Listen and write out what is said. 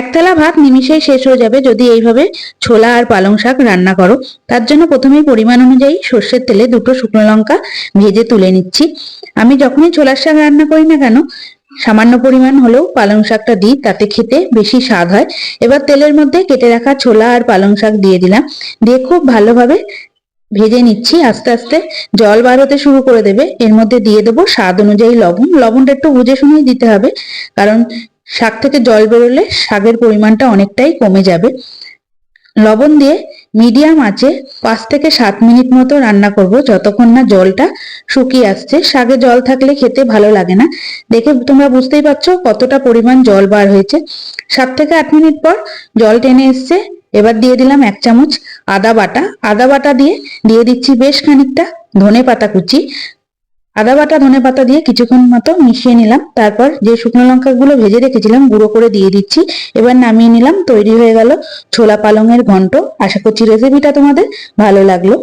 এক থালা ভাত নিমিষেই শেষ হয়ে যাবে যদি এইভাবে ছোলা আর পালং শাক রান্না করো। তার জন্য প্রথমেই পরিমাণ অনুযায়ী সর্ষের তেলে দুটো শুকনো লঙ্কা ভেজে তুলে নিচ্ছি। আমি যখনই ছোলার শাক রান্না করি না কেন, সামান্য পরিমাণ হলেও পালং শাকটা দিই, তাতে খেতে বেশি স্বাদ হয়। এবার তেলের মধ্যে কেটে রাখা ছোলা আর পালং শাক দিয়ে দিলাম, দিয়ে খুব ভালোভাবে ভেজে নিচ্ছি। আস্তে আস্তে জল বার হতে শুরু করে দেবে। এর মধ্যে দিয়ে দেবো স্বাদ অনুযায়ী লবণ। লবণটা একটু বুঝে শুনেই দিতে হবে, কারণ শাক থেকে জল বেরোলে শাকের পরিমাণটা অনেকটাই কমে যাবে। লবণ দিয়ে মিডিয়াম আঁচে 5 থেকে 7 মিনিট মতো রান্না করব, যতক্ষণ না জলটা শুকিয়ে আসছে। শাকে জল থাকলে খেতে ভালো লাগে না। দেখে তোমরা বুঝতেই পারছো কতটা পরিমাণ জল বার হয়েছে। 7 থেকে 8 মিনিট পর জল টেনে এসছে। এবার দিয়ে দিলাম 1 চামচ আদা বাটা। আদা বাটা দিয়ে দিচ্ছি বেশ খানিকটা ধনে পাতা কুচি। আদা বাটা ধনে পাতা দিয়ে কিছুক্ষণ মতো মিশিয়ে নিলাম। তারপর যে শুকনো লঙ্কাগুলো ভেজে রেখেছিলাম গুঁড়ো করে দিয়ে দিচ্ছি। এবার নামিয়ে নিলাম। তৈরি হয়ে গেল ছোলা পালংয়ের ঘন্ট। আশা করছি রেসিপিটা তোমাদের ভালো লাগলো।